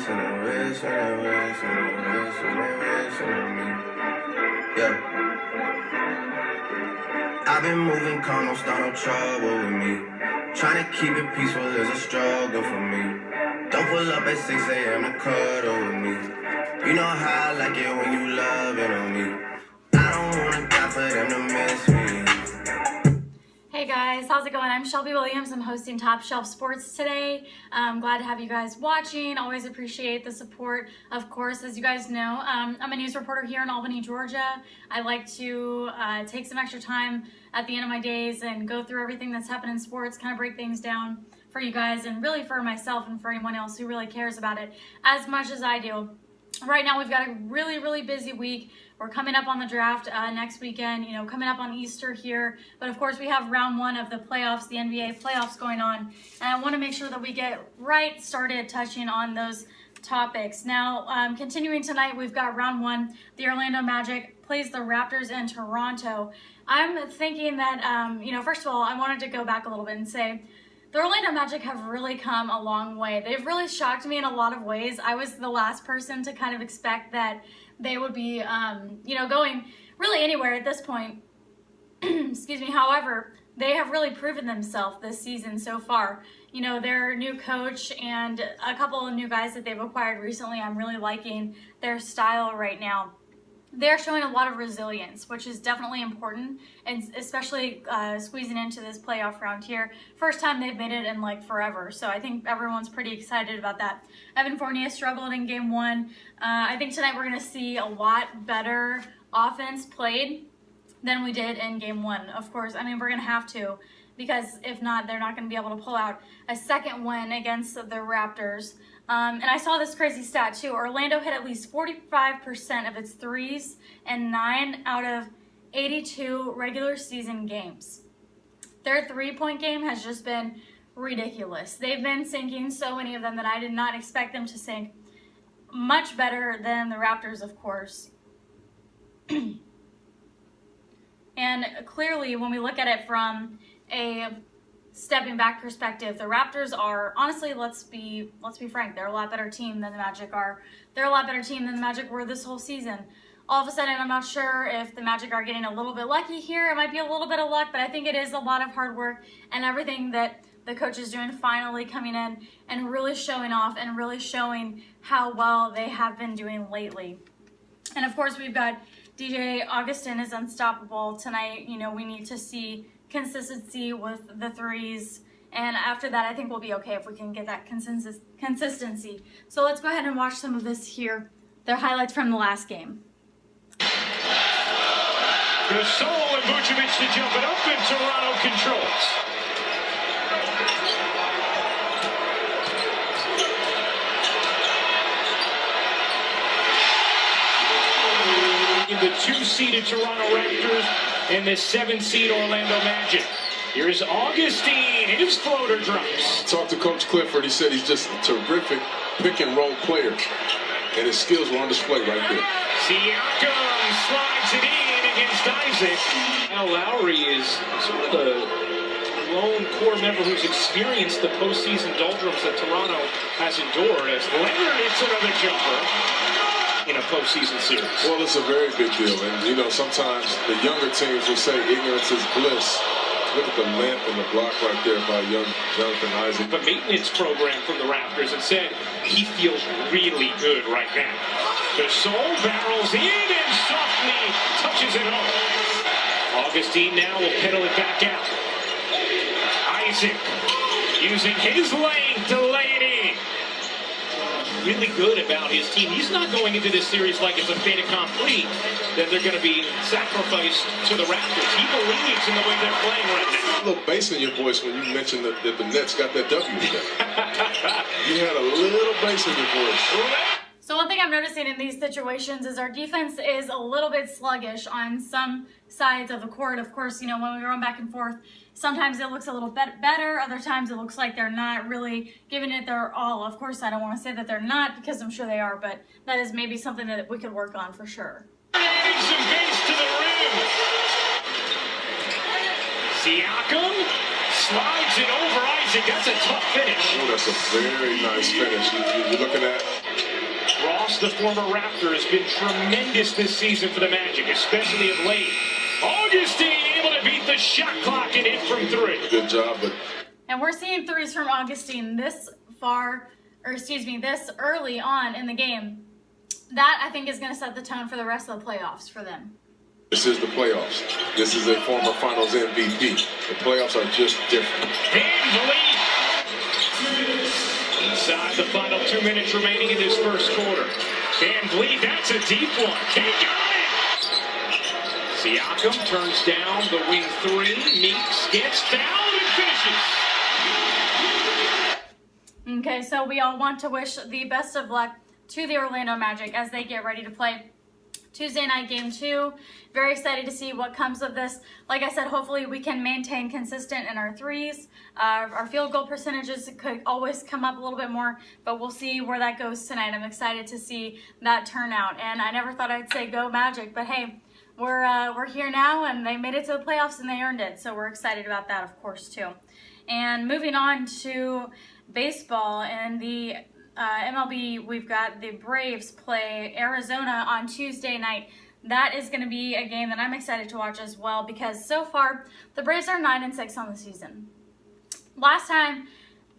I've been moving calm, don't start no trouble with me. Trying to keep it peaceful is a struggle for me. Don't pull up at 6 a.m. to cuddle with me. You know how I like it when you loving on me. I don't wanna die for them to miss me. Hey guys, how's it going? I'm Shelby Williams. I'm hosting Top Shelf Sports today. I'm glad to have you guys watching. Always appreciate the support. Of course, as you guys know, I'm a news reporter here in Albany, Georgia. I like to take some extra time at the end of my days and go through everything that's happened in sports, kind of break things down for you guys and really for myself and for anyone else who really cares about it as much as I do. Right now, we've got a really busy week. We're coming up on the draft next weekend, coming up on Easter here. But of course, we have round one of the playoffs, the NBA playoffs going on. And I want to make sure that we get right started touching on those topics. Now, continuing tonight, we've got round one. The Orlando Magic plays the Raptors in Toronto. I'm thinking that, first of all, I wanted to go back a little bit and say, the Orlando Magic have really come a long way. They've really shocked me in a lot of ways. I was the last person to kind of expect that they would be, going really anywhere at this point. Excuse me. However, they have really proven themselves this season so far. Their new coach and a couple of new guys that they've acquired recently, I'm really liking their style right now. They're showing a lot of resilience, which is definitely important, and especially squeezing into this playoff round here. First time they've made it in forever, so I think everyone's pretty excited about that. Evan Fournier struggled in game one. I think tonight we're going to see a lot better offense played than we did in game one. Of course, we're going to have to, because if not, they're not going to be able to pull out a second win against the Raptors. And I saw this crazy stat too. Orlando hit at least 45% of its threes in 9 out of 82 regular season games. Their three-point game has just been ridiculous. They've been sinking so many of them that I did not expect them to sink. Much better than the Raptors, of course. And clearly, when we look at it from a stepping back perspective, the Raptors are, honestly, let's be frank, they're a lot better team than the Magic are. They're a lot better team than the Magic were this whole season. All of a sudden, I'm not sure if the Magic are getting a little bit lucky here. It might be a little bit of luck, but I think it is a lot of hard work and everything that the coach is doing, finally coming in and really showing off and really showing how well they have been doing lately. And of course, we've got DJ Augustin is unstoppable tonight. We need to see consistency with the threes, and after that I think we'll be okay if we can get that consistency. So let's go ahead and watch some of this here. Their highlights from the last game. Gasol and Vucevic to jump it up, and Toronto controls. The 2-seeded Toronto Raptors and the 7-seed Orlando Magic. Here's Augustine, his floater drops. Talked to Coach Clifford. He said he's just a terrific pick-and-roll player, and his skills were on display right there. Siakam slides it in against Isaac. Now Lowry is sort of the lone core member who's experienced the postseason doldrums that Toronto has endured, as Leonard hits another jumper in a postseason series. Well, it's a very big deal, and sometimes the younger teams will say ignorance is bliss. Look at the length and the block right there by young Jonathan Isaac. The maintenance program from the Raptors had said he feels really good right now. Gasol barrels in and softly touches it home. Augustine now will pedal it back out. Isaac using his length to lay it in. Really good about his team. He's not going into this series like it's a fait accompli that they're going to be sacrificed to the Raptors. He believes in the way they're playing right now. A little bass in your voice when you mentioned that the Nets got that W today. You had a little bass in your voice. So one thing I'm noticing in these situations is our defense is a little bit sluggish on some sides of the court. Of course, when we run back and forth, sometimes it looks a little bit better. Other times it looks like they're not really giving it their all. Of course, I don't want to say that they're not, because I'm sure they are, but that is maybe something that we could work on for sure. Adding some base to the rim. Siakam slides it over Isaac. That's a tough finish. Oh, that's a very nice finish. You're looking at Ross, the former Raptor, has been tremendous this season for the Magic, especially of late. Augustine able to beat the shot clock and hit from three. good job, but And we're seeing threes from Augustine this early on in the game. That, I think, is going to set the tone for the rest of the playoffs for them. this is the playoffs. This is a former Finals MVP. The playoffs are just different. Van Vliet. Inside the final 2 minutes remaining in this first quarter. Van Vliet, that's a deep one. He got it! Siakam turns down the wing three. Meeks gets fouled and finishes. Okay, so we all want to wish the best of luck to the Orlando Magic as they get ready to play Tuesday night game 2. Very excited to see what comes of this. Like I said, hopefully we can maintain consistent in our threes. Our field goal percentages could always come up a little bit more, but we'll see where that goes tonight. I'm excited to see that turnout. And I never thought I'd say go Magic, but hey, we're here now, and they made it to the playoffs and they earned it. So we're excited about that, of course, too. And moving on to baseball and the MLB, we've got the Braves play Arizona on Tuesday night. That is going to be a game that I'm excited to watch as well, because so far the Braves are 9-6 on the season. Last time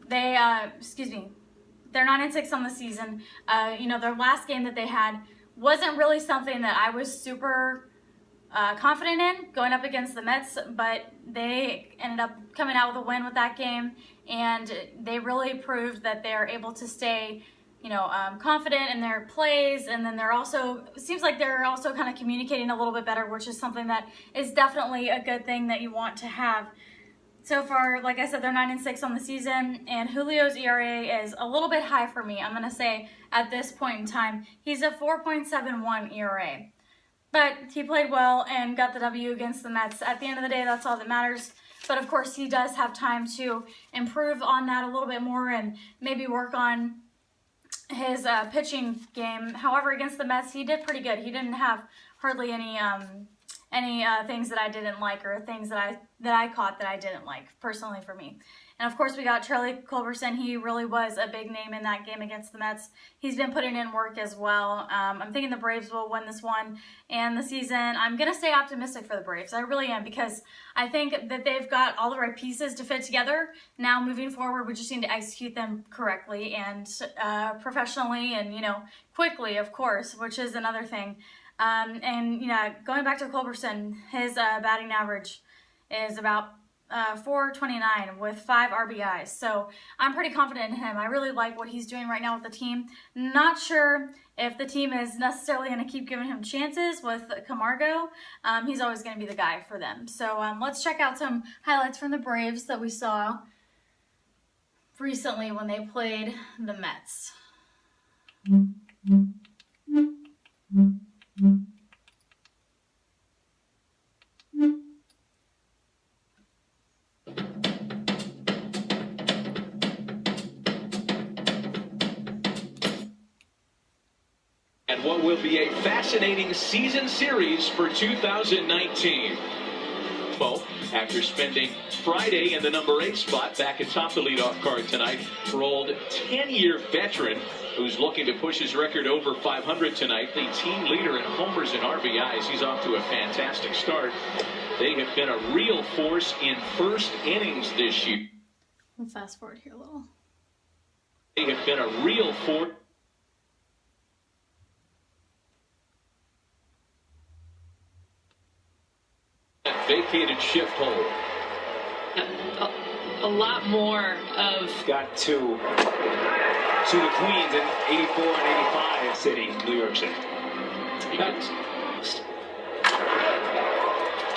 they're 9-6 on the season. Their last game that they had wasn't really something that I was super confident in going up against the Mets, but they ended up coming out with a win with that game, and they really proved that they're able to stay, confident in their plays, and then it seems like they're also kind of communicating a little bit better, which is something that is definitely a good thing that you want to have. So far, like I said, they're 9-6 on the season, and Julio's ERA is a little bit high for me. I'm going to say at this point in time, he's a 4.71 ERA. But he played well and got the W against the Mets. At the end of the day, that's all that matters. But of course, he does have time to improve on that a little bit more and maybe work on his pitching game. However, against the Mets, he did pretty good. He didn't have hardly any things that I didn't like, or things that I caught that I didn't like, personally for me. And of course, we got Charlie Culberson. He really was a big name in that game against the Mets. He's been putting in work as well. I'm thinking the Braves will win this one and the season. I'm going to stay optimistic for the Braves. I really am, because I think that they've got all the right pieces to fit together. Now, moving forward, we just need to execute them correctly and professionally and, quickly, of course, which is another thing. Going back to Culberson, his batting average is about 429 with 5 RBIs. So I'm pretty confident in him. I really like what he's doing right now with the team. Not sure if the team is necessarily going to keep giving him chances with Camargo. He's always going to be the guy for them. So let's check out some highlights from the Braves that we saw recently when they played the Mets. And what will be a fascinating season series for 2019. Well, after spending Friday in the number 8 spot back atop the leadoff card tonight, for old 10-year veteran who's looking to push his record over 500 tonight, the team leader in homers and RBIs. He's off to a fantastic start. They have been a real force in first innings this year. We'll fast forward here a little. They have been a real force. Vacated shift hole. A lot more of... Got to the Queens in 84 and 85 city, New York City.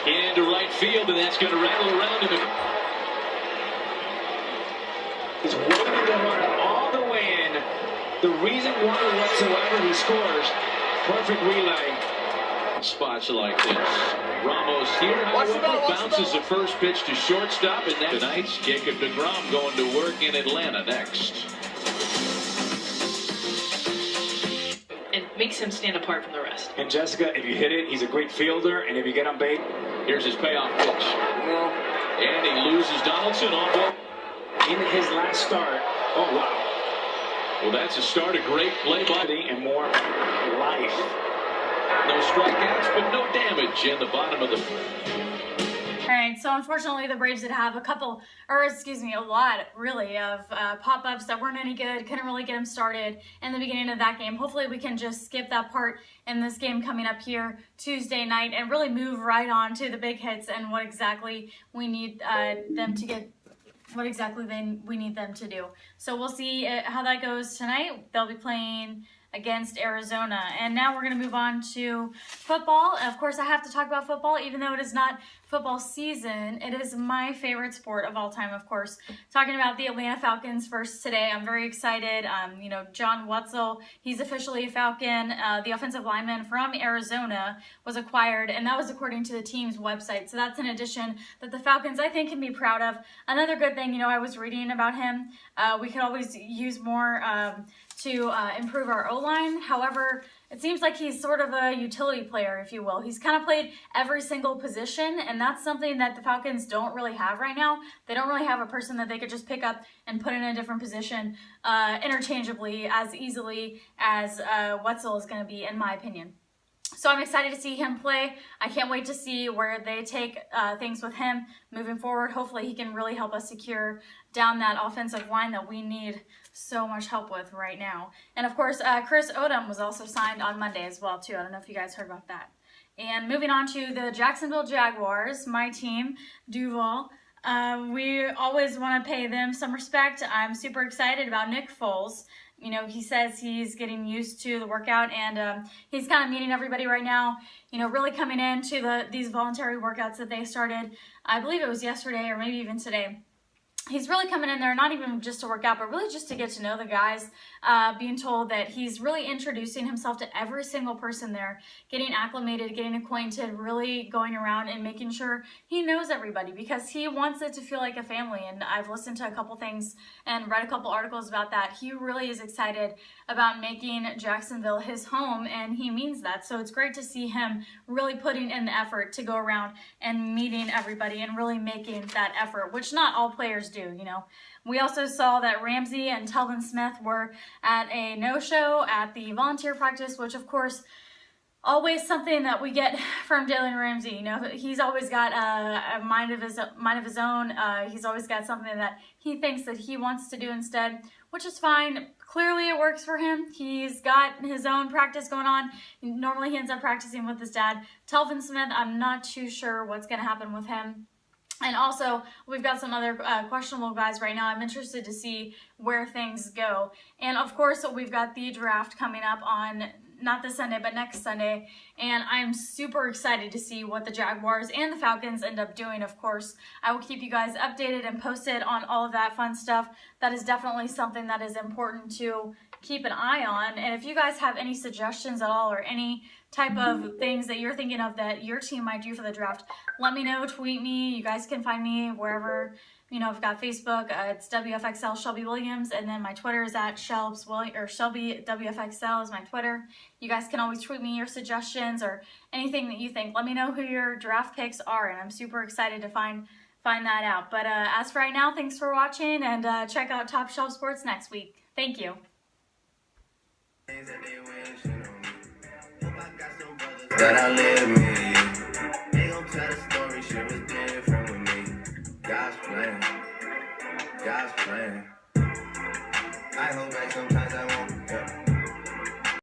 Into right field, and that's going to rattle around him. He's waving the runner all the way in. The reason why whatsoever he scores. Perfect relay. Spots like this. Ramos here, however, bounces the first pitch to shortstop, and that's tonight's Jacob deGrom going to work in Atlanta next. and makes him stand apart from the rest. And Jessica, if you hit it, he's a great fielder, and if you get on base, Here's his payoff pitch. And he loses Donaldson on ball. In his last start. Oh, wow. Well, that's a start. A great play by And more life. no strikeouts, but no damage in the bottom of the. All right, so unfortunately the Braves did have a lot really of pop-ups that weren't any good, couldn't really get them started in the beginning of that game. Hopefully we can just skip that part in this game coming up here Tuesday night and really move right on to the big hits and what exactly we need them to get, what exactly we need them to do. So we'll see how that goes tonight. They'll be playing against Arizona. And now we're going to move on to football. Of course, I have to talk about football, even though it is not football season. It is my favorite sport of all time, of course. Talking about the Atlanta Falcons first today. I'm very excited. John Wetzel, he's officially a Falcon. The offensive lineman from Arizona was acquired, and that was according to the team's website. So that's an addition that the Falcons, I think, can be proud of. Another good thing, I was reading about him. We could always use more to improve our O-line. However, it seems like he's sort of a utility player, if you will. He's kind of played every single position, and that's something that the Falcons don't really have right now. They don't really have a person that they could just pick up and put in a different position interchangeably as easily as Wetzel is going to be, in my opinion. So I'm excited to see him play. I can't wait to see where they take things with him moving forward. Hopefully he can really help us secure down that offensive line that we need so much help with right now. And of course, Chris Odom was also signed on Monday as well too. I don't know if you guys heard about that. And moving on to the Jacksonville Jaguars, my team, Duval. We always want to pay them some respect. I'm super excited about Nick Foles. He says he's getting used to the workout, and he's kind of meeting everybody right now, really coming into these voluntary workouts that they started. I believe it was yesterday or maybe even today. He's really coming in there, not even just to work out, but really just to get to know the guys, being told that he's really introducing himself to every single person there, getting acclimated, getting acquainted, really going around and making sure he knows everybody because he wants it to feel like a family. And I've listened to a couple things and read a couple articles about that. He really is excited about making Jacksonville his home, and he means that. So it's great to see him really putting in the effort to go around and meeting everybody and really making that effort, which not all players do. We also saw that Ramsey and Telvin Smith were at a no-show at the volunteer practice, which of course always something that we get from Jalen Ramsey. He's always got a mind of his own. He's always got something that he thinks that he wants to do instead, which is fine. Clearly it works for him. He's got his own practice going on. Normally he ends up practicing with his dad. Telvin Smith, I'm not too sure what's going to happen with him. And also, we've got some other questionable guys right now. I'm interested to see where things go. And of course, we've got the draft coming up on not this Sunday, but next Sunday. And I'm super excited to see what the Jaguars and the Falcons end up doing, of course. I will keep you guys updated and posted on all of that fun stuff. That is definitely something that is important to keep an eye on. And if you guys have any suggestions at all or any type of things that you're thinking of that your team might do for the draft, let me know, tweet me. You guys can find me wherever, I've got Facebook, it's WFXL Shelby Williams, and then my Twitter is at Shelby WFXL is my Twitter. You guys can always tweet me your suggestions or anything that you think. Let me know who your draft picks are, and I'm super excited to find that out. But as for right now, thanks for watching, and check out Top Shelf Sports next week. Thank you. That I live me. They gon' tell the story, shit was different with me. God's plan. I hold back sometimes I